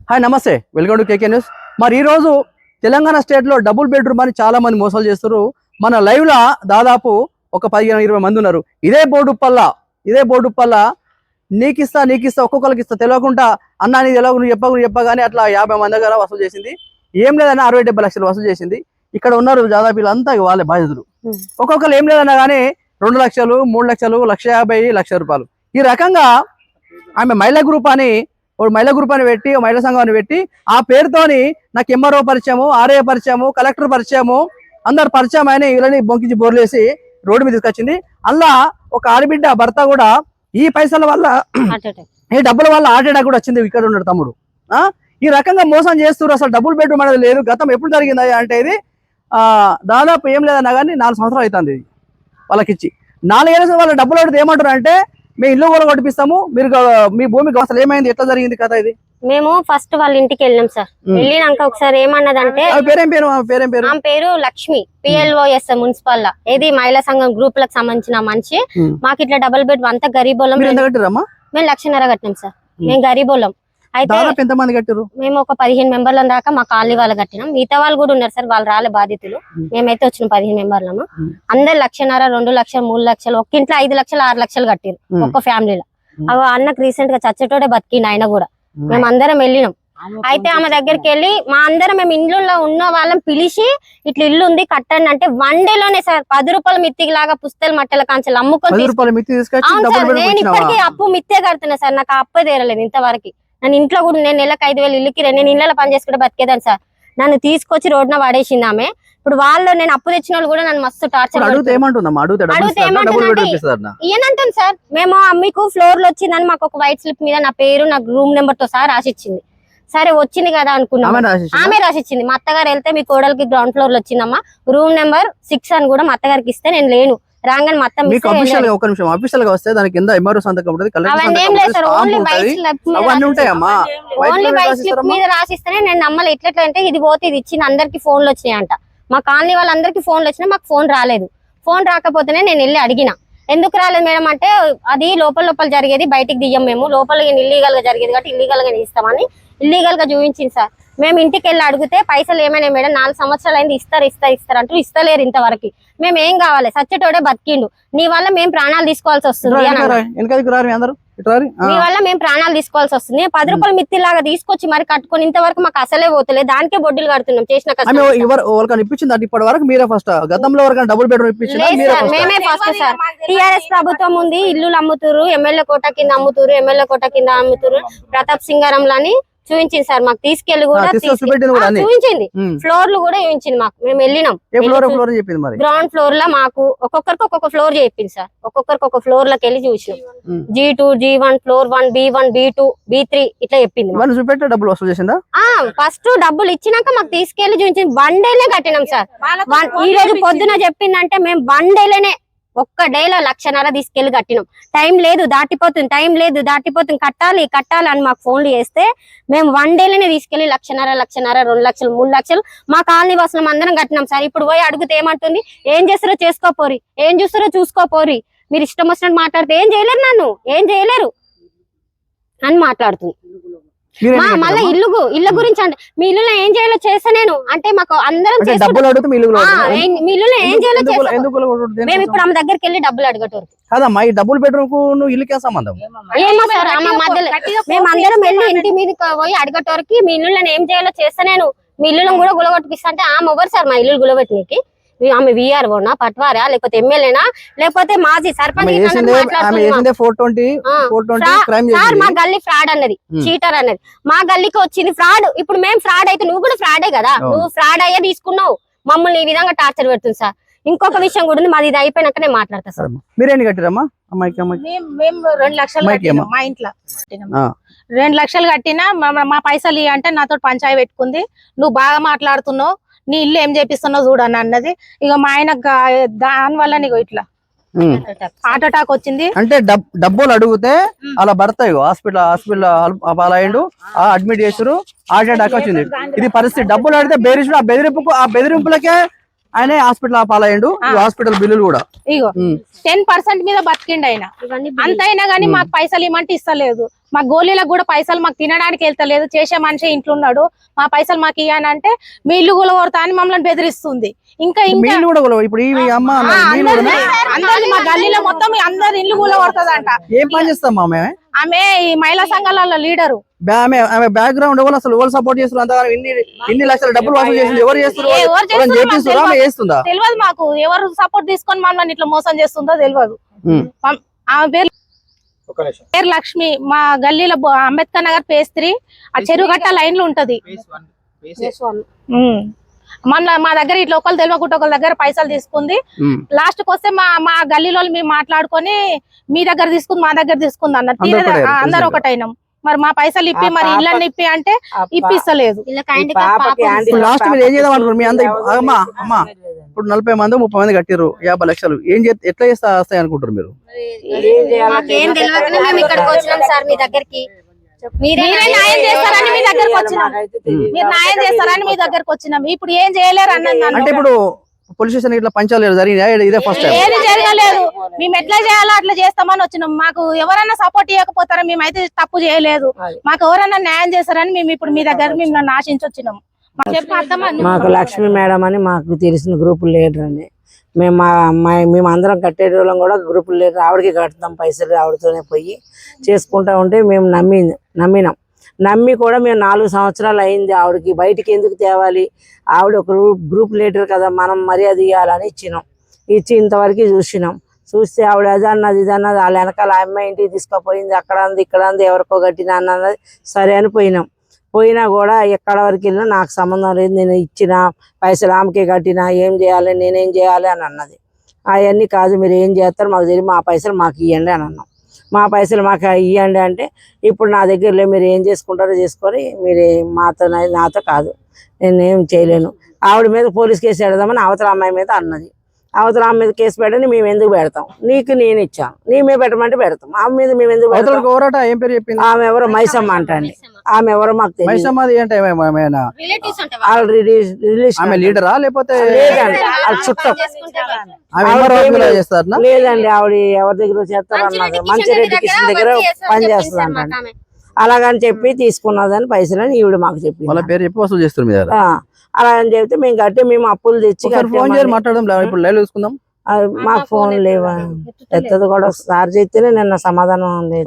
Hi నమస్తే, welcome to KK news. మరి ఈరోజు తెలంగాణ స్టేట్లో డబుల్ బెడ్రూమ్ అని చాలా మంది మోసాలు చేస్తారు. మన లైవ్లో దాదాపు ఒక 15-20 మంది ఉన్నారు. ఇదే బోర్డు పల్ల నీకిస్తా ఒక్కొక్కరికి ఇస్తా తెలియకుండా అన్నా నీ తెలియక నువ్వు చెప్పగానే అట్లా 50 మంది దగ్గర వసూలు చేసింది. ఏం లేదన్నా 60-70 లక్షలు వసూలు చేసింది. ఇక్కడ ఉన్నారు దాదాపు వీళ్ళంతా వాళ్ళే బాధితులు. ఒక్కొక్కరు ఏం లేదన్నా కానీ 2 లక్షలు, 3 లక్షలు, 1,50,000, 1,00,000 రూపాయలు ఈ రకంగా ఆమె మహిళా గ్రూప్ అని పెట్టి, మహిళా సంఘాన్ని పెట్టి ఆ పేరుతోని నాకు ఎంఆర్ఓ పరిచయము, ఆర్ఏ పరిచయము, కలెక్టర్ పరిచయము, అందరు పరిచయం అయిన వీళ్ళని బొంకించి బోర్లేసి రోడ్డు మీద తీసుకొచ్చింది. అలా ఒక ఆడబిడ్డ భర్త కూడా ఈ పైసల వల్ల, ఈ డబ్బుల వల్ల హార్ట్ అటాక్ కూడా వచ్చింది. ఇక్కడ ఉన్నాడు తమ్ముడు. ఈ రకంగా మోసం చేస్తారు. అసలు డబుల్ బెడ్రూమ్ అనేది లేదు. గతం ఎప్పుడు జరిగింది అంటే ఇది దాదాపు ఏం లేదన్నా కానీ 4 సంవత్సరాలు అవుతుంది. ఇది వాళ్ళకిచ్చి 4 ఏళ్ళ వాళ్ళ డబ్బులు అడిగితే ఏమంటారు అంటే మేము ఇల్లు కూడా కొట్టిపిస్తాము, మీరు మీ భూమికి అసలు ఏమైంది, ఎట్లా జరిగింది కదా ఇది? మేము ఫస్ట్ వాళ్ళ ఇంటికి వెళ్ళాం సార్. వెళ్ళినాక ఒకసారి ఏమన్నదంటే ఆమె పేరు లక్ష్మి, PLOS మున్సిపల్ లా ఏది మహిళా సంఘం గ్రూప్ లకు సంబంధించిన మనిషి. మాకు ఇట్లా డబుల్ బెడ్ అంతా గరీబోళ్ళం. మేము 1,00,000 కట్టినాం సార్. మేము గరీబోళ్ళం. అయితే మేము ఒక 15 మెంబర్ల దాకా మా కాలనీ వాళ్ళు కట్టినాం. మిగతా వాళ్ళు కూడా ఉన్నారు సార్, వాళ్ళు రాలే బాధితులు. మేమైతే వచ్చిన 15 మెంబర్లము. అందరు 1,00,000, 2 లక్షలు, 3 లక్షలు, ఒక్క ఇంట్లో 5 లక్షలు, 6 లక్షలు కట్టారు ఒక్క ఫ్యామిలీలో. అన్నకు రీసెంట్ గా చచ్చేటోడే బతికిండు ఆయన కూడా. మేము అందరం వెళ్ళినాం. అయితే ఆమె దగ్గరికి వెళ్ళి మా అందరం మేము ఇంట్లో ఉన్న వాళ్ళని పిలిచి ఇట్లా ఇల్లు ఉంది కట్టండి అంటే 1 డేలోనే సార్ 10 రూపాయలు మిత్తికి లాగా పుస్తలు మట్టల కాంచెలు అమ్ముకొని. అవును సార్, నేను ఇప్పటికీ అప్పు మిత్తే కడుతున్నా సార్. నాకు అప్పే తీరలేదు ఇంతవరకు. నన్ను ఇంట్లో కూడా నేను నెలకు 5,000 ఇల్లుకి నేను ఇళ్ళలో పని చేసుకుంటే బతికేదాన్ని సార్. నన్ను తీసుకొచ్చి రోడ్డున పడేసింది ఆమె. ఇప్పుడు వాళ్ళు నేను అప్పు తెచ్చిన వాళ్ళు కూడా నన్ను మస్తు టార్చర్ ఏనంటాను సార్. మేము మీకు ఫ్లోర్ లో వచ్చిందని మాకు ఒక వైట్ స్లిప్ మీద నా పేరు, నా రూమ్ నెంబర్ తో సహా రాసిచ్చింది. సరే వచ్చింది కదా అనుకున్నాం. ఆమె రాసిచ్చింది. మా అత్తగారు వెళ్తే మీ కోడలికి గ్రౌండ్ ఫ్లోర్ లో వచ్చిందమ్మా, రూమ్ నెంబర్ 6 అని కూడా మా అత్తగారికి ఇస్తే నేను లేను. రాగానే మొత్తం ఓన్లీ వైట్ స్లిప్ మీద రాసిస్తేనే నేను నమ్మలే. ఎట్లా అంటే ఇది పోతే ఇది ఇచ్చింది. అందరికి ఫోన్లు వచ్చినాయంట. మా కాలనీ వాళ్ళందరికీ ఫోన్లు వచ్చినాయి, మాకు ఫోన్ రాలేదు. ఫోన్ రాకపోతేనే నేను వెళ్ళి అడిగిన, ఎందుకు రాలేదు మేడం అంటే అది లోపల జరిగేది, బయటికి దియ్యం మేము, లోపల ఇల్లీగల్ గా జరిగేది కాబట్టి ఇల్లీగల్ గా ఇస్తామని ఇల్లీగల్ గా చూపించింది సార్. మేము ఇంటికి వెళ్ళి అడిగితే పైసలు ఏమైనా మేడం 4 సంవత్సరాలు అయింది, ఇస్తారు అంటూ ఇస్తలేరు ఇంతవరకు. మేము ఏం కావాలి, సచ్చేటోడే బతికిండు, నీ వల్ల మేము ప్రాణాలు తీసుకోవాల్సి వస్తుంది, మీ వల్ల మేము ప్రాణాలు తీసుకోవాల్సి వస్తుంది. 10 రూపాయలు మిత్తి లాగా తీసుకొచ్చి మరి కట్టుకొని ఇంతవరకు మాకు అసలే పోతలేదు. దానికే బొడ్డులు కడుతున్నాం చేసిన మేమే ఫస్ట్ సార్. టీఆర్ఎస్ ప్రభుత్వం ఉంది, ఇల్లులు అమ్ముతురు, ఎమ్మెల్యే కోట కింద అమ్ముతురు, ప్రతాప్ సింగారంలని చూపించింది సార్. మాకు తీసుకెళ్లి కూడా చూపించింది, ఫ్లోర్లు కూడా చూపించింది మాకు. మేము వెళ్ళినాం గ్రౌండ్ ఫ్లోర్ లో మాకు ఒక్కొక్కరికి ఒక్కొక్క ఫ్లోర్ చెప్పింది సార్. ఒక్కొక్కరికి ఒక ఫ్లోర్ లోకి వెళ్ళి చూసినాం. G2, G1, floor 1, B1, B2, B3 ఇట్లా చెప్పింది. ఫస్ట్ డబ్బులు ఇచ్చినాక మాకు తీసుకెళ్లి చూపించింది. 1 డేనే కట్టినాం సార్. ఈ రోజు పొద్దున చెప్పిందంటే మేము 1 డేలోనే ఒక్క డేలో 1,00,000 తీసుకెళ్లి కట్టినాం. టైం లేదు దాటిపోతుంది, కట్టాలి అని మాకు ఫోన్లు చేస్తే మేము 1 డేలోనే తీసుకెళ్లి 1,00,000, 2 లక్షలు, 3 లక్షలు మా కాలనీ వాసులం అందరం కట్టినాం సార్. ఇప్పుడు పోయి అడిగితే ఏమంటుంది, ఏం చేస్తారో చేసుకోపోరి, ఏం చూస్తారో చూసుకోపోరి, మీరు ఇష్టం వచ్చినట్టు మాట్లాడితే ఏం చేయలేరు, నన్ను ఏం చేయలేరు అని మాట్లాడుతుంది. మళ్ళీ ఇల్లు గురించి అంటే మీ ఇల్లులో ఏం చేయాలో చేస్తా నేను అంటే మాకు అందరం మీ ఇల్లులో ఏం చేయాలో చేస్తాం. మేము ఇప్పుడు ఆమె దగ్గరికి వెళ్ళి డబ్బులు అడగటోరు కదమ్మా. ఈ డబుల్ బెడ్రూమ్ కు ఇల్లుకే సంబంధం ఏమో సార్. ఆమె మధ్యలో మేము అందరం వెళ్ళి ఇంటి మీదకి పోయి అడగటోరికి మీ ఇల్లులో ఏం చేయాలో చేస్తా నేను, మీ ఇల్లులో కూడా గులగొట్టిపిస్తా అంటే ఆమె ఎవరు సార్ మా ఇల్లు గులగొట్టినకి? ఆమె VROనా, పట్వారా, లేకపోతే ఎమ్మెల్యేనా, లేకపోతే మాజీ సర్పంచ్? మా గల్లీ ఫ్రాడ్ అన్నది, చీటర్ అన్నది. మా గల్లీకి వచ్చింది ఫ్రాడ్. ఇప్పుడు మేము ఫ్రాడ్ అయితే నువ్వు కూడా ఫ్రాడే కదా, నువ్వు ఫ్రాడ్ అయ్యే తీసుకున్నావు, మమ్మల్ని ఈ విధంగా టార్చర్ పెడుతుంది సార్. ఇంకొక విషయం కూడా ఉంది, మాది ఇది అయిపోయినాక నేను మాట్లాడతా సార్. మీరేంటి కట్టిరమ్మా? మేము 2 లక్షలు కట్టినాం మా ఇంట్లో. 2 లక్షలు కట్టినా మా పైసలు అంటే నాతో పంచాయి పెట్టుకుంది. నువ్వు బాగా మాట్లాడుతున్నావు, నీ ఇల్లు ఏం చేపిస్తున్నావు చూడని అన్నది. ఇక మా ఆయన దాని వల్ల నీకు ఇట్లా హార్ట్ అటాక్ వచ్చింది. అంటే డబ్బులు అడిగితే అలా భర్త హాస్పిటల్ పాలయ్యండు, అడ్మిట్ చేసారు, హార్ట్ అటాక్ వచ్చింది. ఇది పరిస్థితి. డబ్బులు అడిగితే ఆ బెదిరింపులకే ఆయన హాస్పిటల్ పాలయ్యండు. హాస్పిటల్ బిల్లులు కూడా ఇగో 10% మీద బతికిండు ఆయన. అంతైనా గానీ మాకు పైసలు ఇమ్మంటే ఇస్తలేదు. మా గోళీలకు కూడా పైసలు మాకు తినడానికి వెళ్తలేదు, చేసే మనిషి ఇంట్లో ఉన్నాడు, మా పైసలు మాకు ఇయ్యానంటే మీ ఇల్లు కూలగొడతా అని మమ్మల్ని బెదిరిస్తుంది. ఇంకా మీ ఇల్లు కూడా కూలగొడ- ఇప్పుడు ఈ అమ్మ అన్నది మీ ఇల్లు కూడానా? అందరి మా గల్లీలో మొత్తం అందరి ఇల్లు కూలగొడతదంట. ఏం పని చేస్తాం ఆమె? ఆమె ఈ మహిళా సంఘాల లీడరు. ఆమె బ్యాక్గ్రౌండ్ ఎవరు అసలు ఎవరు సపోర్ట్ చేస్తారు? అంతగా ఇన్ని లక్షల డబ్బులు వసూలు చేసి ఎవరు చేస్తారు? చేపిస్తారా? ఆమె చేస్తుందా? తెలియదు మాకు, ఎవరు సపోర్ట్ తీసుకొని మమ్మల్ని ఇట్లా మోసం చేస్తుందో తెలియదు. ఆమె పేరు లక్ష్మి. మా గల్లీలో అంబేద్కర్ నగర్ పేస్త్రి ఆ చెరువుగట్ట లైన్ లో ఉంటది. మొన్న మా దగ్గర ఇట్లా ఒకళ్ళు తెలియకుండా ఒకళ్ళ దగ్గర పైసలు తీసుకుంది. లాస్ట్ కి వస్తే మా గల్లీలో మేము మాట్లాడుకొని మీ దగ్గర తీసుకుంది మా దగ్గర తీసుకుంది అన్న అందరు ఒకటైనాం. మరి మా పైసలు ఇప్పి మరి ఇళ్ళని ఇప్పి అంటే ఇప్పిస్తలేదు. లాస్ట్ మీరు ఏం చేద్దాం అనుకున్నారు? మీ అందరూ అమ్మా ఇప్పుడు 40 మంది 30 మంది కట్టిరు 50 లక్షలు ఏం ఎట్లా చేస్తా వస్తాయి అనుకుంటారు మీరు? మాకేం తెలియకనే మేము ఇక్కడికి వచ్చినాం సార్ మీ దగ్గరికి. మీరే న్యాయం చేస్తారని మీ దగ్గరకు వచ్చినాం. మీరు న్యాయం చేస్తారని మీ దగ్గరకు వచ్చినాం. ఇప్పుడు ఏం చేయలేరు అన్నది. అంటే ఇప్పుడు పోలీస్ స్టేషన్ ఇట్లా పంచాలు జరిగినా ఇదే ఫస్ట్ టైం? ఏది జరగలేదు. మేము ఎట్లా చేయాలో అట్లా చేస్తామని వచ్చినాం. మాకు ఎవరైనా సపోర్ట్ ఇవ్వకపోతారా? మేమైతే తప్పు చేయలేదు. మాకు ఎవరైనా న్యాయం చేస్తారని మేము ఇప్పుడు మీ దగ్గర మేము ఆశించి వచ్చినాం. మాకు లక్ష్మి మేడం అని మాకు తెలిసిన గ్రూప్ లీడర్ అండి. మేము అందరం కట్టేటోళ్ళం కూడా గ్రూప్ లీడర్. ఆవిడకి కడతాం పైసలు, ఆవిడతోనే పోయి చేసుకుంటా ఉంటే మేము నమ్మినాం. నమ్మి కూడా మేము 4 సంవత్సరాలు అయింది. ఆవిడకి బయటికి ఎందుకు తేవాలి? ఆవిడ ఒక గ్రూప్ లీడర్ కదా, మనం మర్యాద ఇవ్వాలని ఇచ్చినాం. ఇచ్చి ఇంతవరకు చూస్తే ఆవిడ అదన్నది ఇదన్నది వాళ్ళ వెనకాల అమ్మాయి ఇంటికి తీసుకుపోయింది. అక్కడ అంది ఇక్కడ అంది ఎవరికో కట్టిన అన్నది సరే అని పోయినా కూడా ఎక్కడ వరకు వెళ్ళినా నాకు సంబంధం లేదు, నేను ఇచ్చిన పైసలు ఆమెకే కట్టినా, ఏం చేయాలి నేనేం చేయాలి అని అన్నది. అవన్నీ కాదు, మీరు ఏం చేస్తారు మాకు తెలియదు, మా పైసలు మాకు ఇవ్వండి అని అన్నాం. మా పైసలు మాకు ఇవ్వండి అంటే ఇప్పుడు నా దగ్గరలో మీరు ఏం చేసుకుంటారో చేసుకొని మీరు నాతో కాదు, నేనేం చేయలేను. ఆవిడ మీద పోలీస్ కేసు పెడదామని అవతల అమ్మాయి మీద అన్నది. అవతల ఆమె మీద కేసు పెట్టని మేము ఎందుకు పెడతాం? నీకు నేను ఇచ్చాను, నీ మీద పెట్టమంటే పెడతాం. ఆమె మీద మేము ఎందుకు పెడతాం? ఏం పేరు చెప్పింది? ఆమె ఎవరో మైసమ్మ అంటండి. ఆమె ఎవరో మాకు తెలియదు. లీడరా లేకపోతే లేదండి, ఆవిడ ఎవరి దగ్గర చేస్తారన్నది మంచిరెడ్డి కిషన్ దగ్గర పని చేస్తుంది అంట. అలాగని చెప్పి తీసుకున్నదని పైసలని ఈవిడ మాకు చెప్పింది. వాళ్ళ పేరు చెప్పి వసూలు చేస్తారు. అలాగని చెప్తే మేము కట్టి మేము అప్పులు తెచ్చి మాట్లాడదాం. మాకు ఫోన్ లేవా ఎత్తది కూడా సార్ చేస్తేనే నిన్న సమాధానం లేదు.